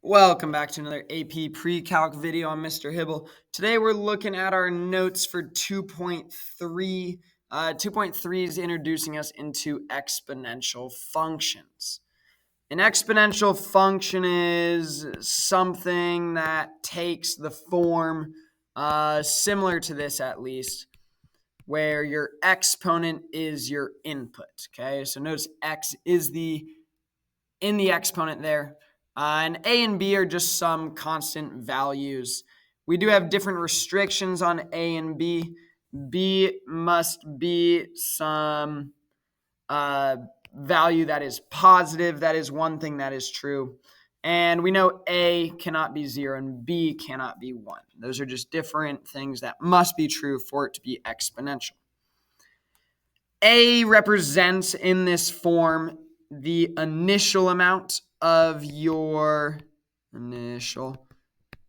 Welcome back to another AP Pre-Calc video. I'm Mr. Hibble. Today we're looking at our notes for 2.3. 2.3 is introducing us into exponential functions. An exponential function is something that takes the form similar to this at least, where your exponent is your input. Okay, so notice x is in the exponent there. And a and b are just some constant values. We do have different restrictions on a and b. B must be some value that is positive. That is one thing that is true. And we know a cannot be 0 and b cannot be 1. Those are just different things that must be true for it to be exponential. A represents in this form the initial amount of your initial.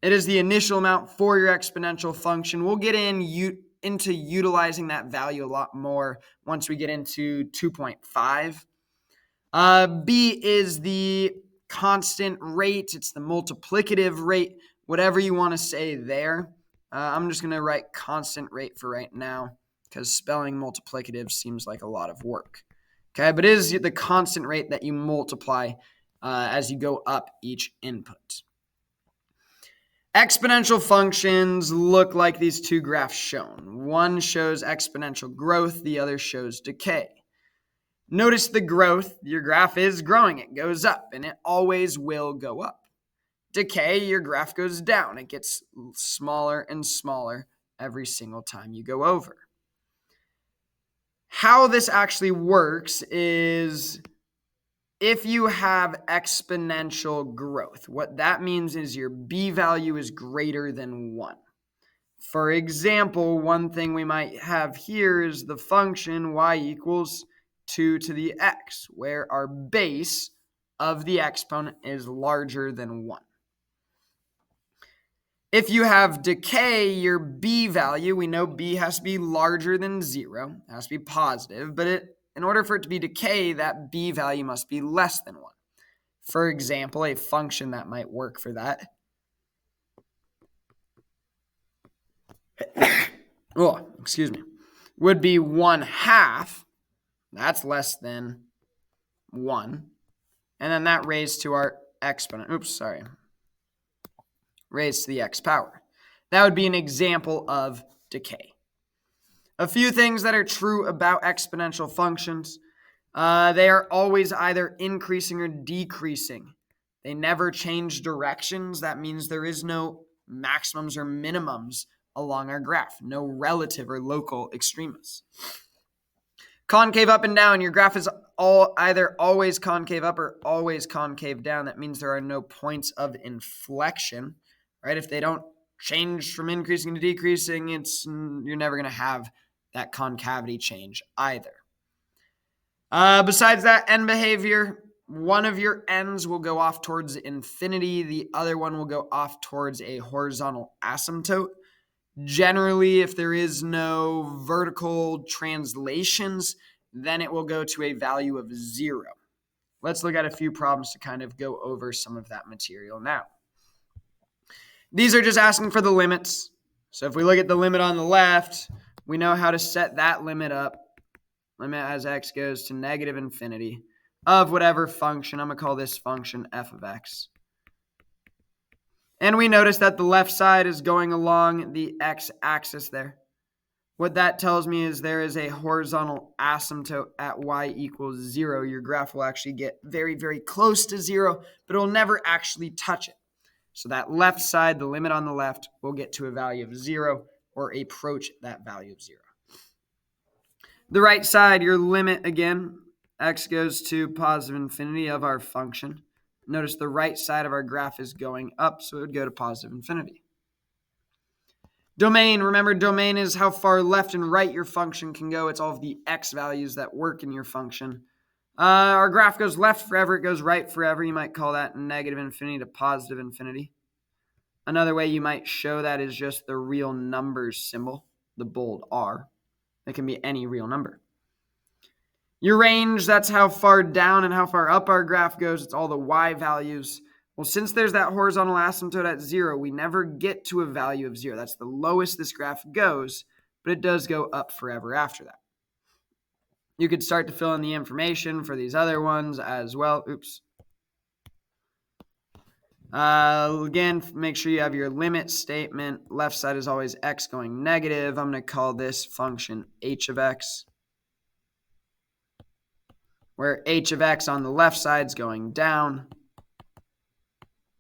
It is the initial amount for your exponential function. We'll get into utilizing that value a lot more once we get into 2.5. B is the constant rate. It's the multiplicative rate, whatever you want to say there. I'm just going to write constant rate for right now, because spelling multiplicative seems like a lot of work. Okay, but it is the constant rate that you multiply as you go up each input. Exponential functions look like these two graphs shown. One shows exponential growth, the other shows decay. Notice the growth, your graph is growing, it goes up, and it always will go up. Decay, your graph goes down, it gets smaller and smaller every single time you go over. How this actually works is if you have exponential growth, what that means is your b value is greater than 1. For example, one thing we might have here is the function y equals 2 to the x, where our base of the exponent is larger than 1. If you have decay, your b value, we know b has to be larger than 0, it has to be positive, but in order for it to be decay, that b value must be less than 1. For example, a function that might work for that would be 1/2. That's less than 1. And then that raised to our exponent. Raised to the x power. That would be an example of decay. A few things that are true about exponential functions. They are always either increasing or decreasing. They never change directions. That means there is no maximums or minimums along our graph. No relative or local extremas. Concave up and down. Your graph is either always concave up or always concave down. That means there are no points of inflection. Right? If they don't change from increasing to decreasing, you're never going to have that concavity change either. Besides that, end behavior, one of your ends will go off towards infinity. The other one will go off towards a horizontal asymptote. Generally, if there is no vertical translations, then it will go to a value of 0. Let's look at a few problems to kind of go over some of that material now. These are just asking for the limits. So if we look at the limit on the left, we know how to set that limit up. Limit as x goes to negative infinity of whatever function. I'm going to call this function f of x. And we notice that the left side is going along the x-axis there. What that tells me is there is a horizontal asymptote at y equals 0. Your graph will actually get very, very close to 0, but it will never actually touch it. So that left side, the limit on the left, will get to a value of 0 or approach that value of 0. The right side, your limit again, x goes to positive infinity of our function. Notice the right side of our graph is going up, so it would go to positive infinity. Domain, remember domain is how far left and right your function can go. It's all of the x values that work in your function. Our graph goes left forever, it goes right forever. You might call that negative infinity to positive infinity. Another way you might show that is just the real numbers symbol, the bold R. It can be any real number. Your range, that's how far down and how far up our graph goes. It's all the y values. Well, since there's that horizontal asymptote at 0, we never get to a value of 0. That's the lowest this graph goes, but it does go up forever after that. You could start to fill in the information for these other ones as well. Oops. Again, make sure you have your limit statement. Left side is always x going negative. I'm going to call this function h of x, where h of x on the left side is going down.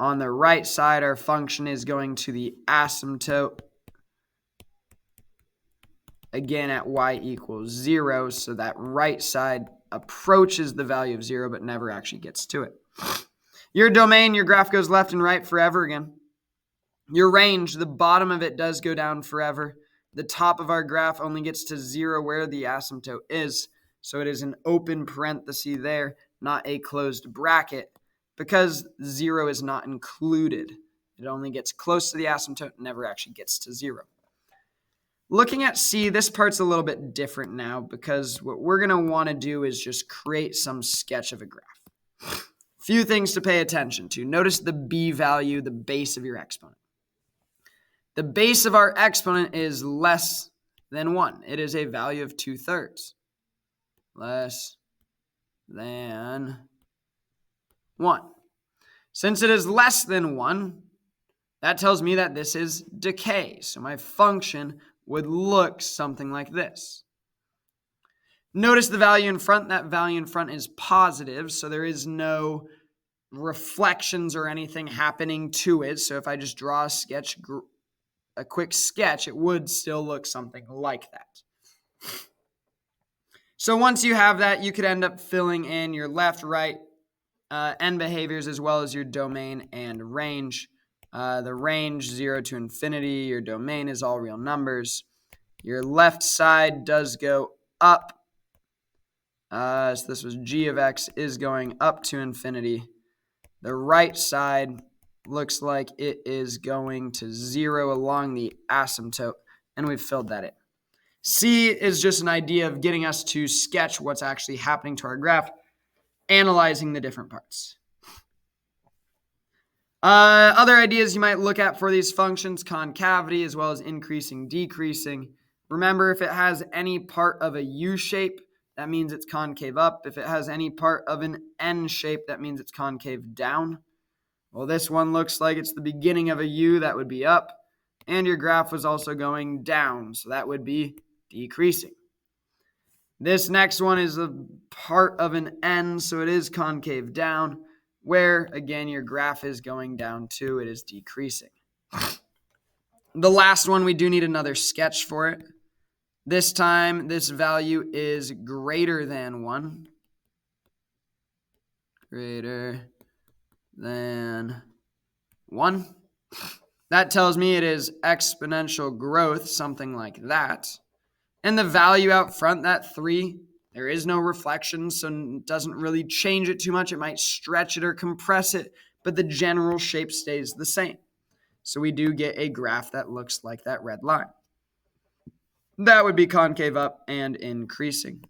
On the right side, our function is going to the asymptote, again at y equals 0, so that right side approaches the value of 0 but never actually gets to it. Your domain, your graph goes left and right forever again. Your range, the bottom of it does go down forever. The top of our graph only gets to 0 where the asymptote is, so it is an open parenthesis there, not a closed bracket, because 0 is not included. It only gets close to the asymptote and never actually gets to 0. Looking at C, this part's a little bit different now because what we're going to want to do is just create some sketch of a graph. Few things to pay attention to. Notice the b value, the base of your exponent. The base of our exponent is less than 1. It is a value of 2/3. Less than 1. Since it is less than 1, that tells me that this is decay. So my function would look something like this. Notice the value in front. That value in front is positive, so there is no reflections or anything happening to it. So if I just draw a quick sketch, it would still look something like that. So once you have that, you could end up filling in your left, right, end behaviors as well as your domain and range. The range 0 to infinity, your domain is all real numbers. Your left side does go up. So this was g of x is going up to infinity. The right side looks like it is going to 0 along the asymptote, and we've filled that in. C is just an idea of getting us to sketch what's actually happening to our graph, analyzing the different parts. Other ideas you might look at for these functions, concavity as well as increasing, decreasing. Remember, if it has any part of a U shape, that means it's concave up. If it has any part of an N shape, that means it's concave down. Well, this one looks like it's the beginning of a U, that would be up. And your graph was also going down, so that would be decreasing. This next one is a part of an N, so it is concave down, where, again, your graph is going down too. It is decreasing. The last one, we do need another sketch for it. This time, this value is greater than 1. Greater than 1. That tells me it is exponential growth, something like that. And the value out front, that 3, there is no reflection, so it doesn't really change it too much. It might stretch it or compress it, but the general shape stays the same. So we do get a graph that looks like that red line. That would be concave up and increasing.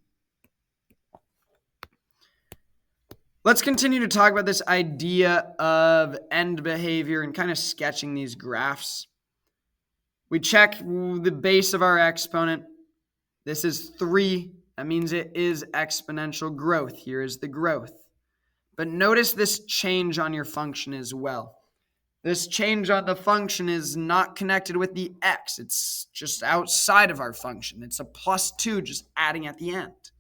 Let's continue to talk about this idea of end behavior and kind of sketching these graphs. We check the base of our exponent. This is 3. That means it is exponential growth. Here is the growth. But notice this change on your function as well. This change on the function is not connected with the x. It's just outside of our function. It's a +2 just adding at the end.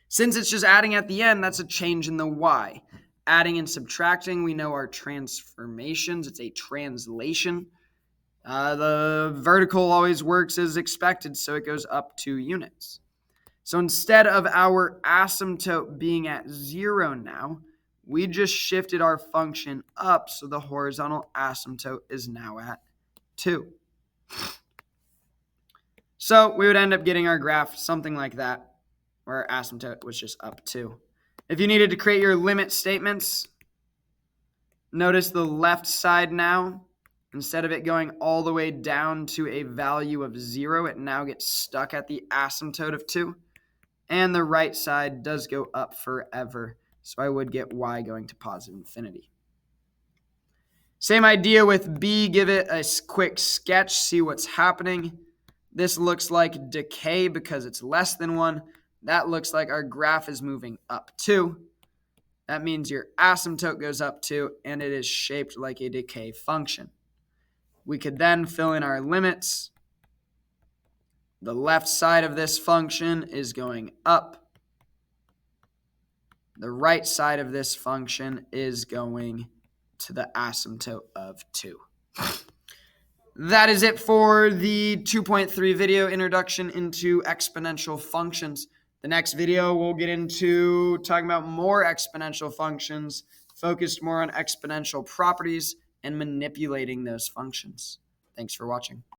Since it's just adding at the end, that's a change in the y. Adding and subtracting, we know are transformations. It's a translation. The vertical always works as expected, so it goes up 2 units. So instead of our asymptote being at 0 now, we just shifted our function up, so the horizontal asymptote is now at 2. So we would end up getting our graph something like that, where our asymptote was just up 2. If you needed to create your limit statements, notice the left side now. Instead of it going all the way down to a value of 0, it now gets stuck at the asymptote of 2. And the right side does go up forever. So I would get y going to positive infinity. Same idea with B. Give it a quick sketch, see what's happening. This looks like decay because it's less than 1. That looks like our graph is moving up 2. That means your asymptote goes up 2, and it is shaped like a decay function. We could then fill in our limits. The left side of this function is going up. The right side of this function is going to the asymptote of 2. That is it for the 2.3 video introduction into exponential functions. The next video, we'll get into talking about more exponential functions, focused more on exponential properties and manipulating those functions. Thanks for watching.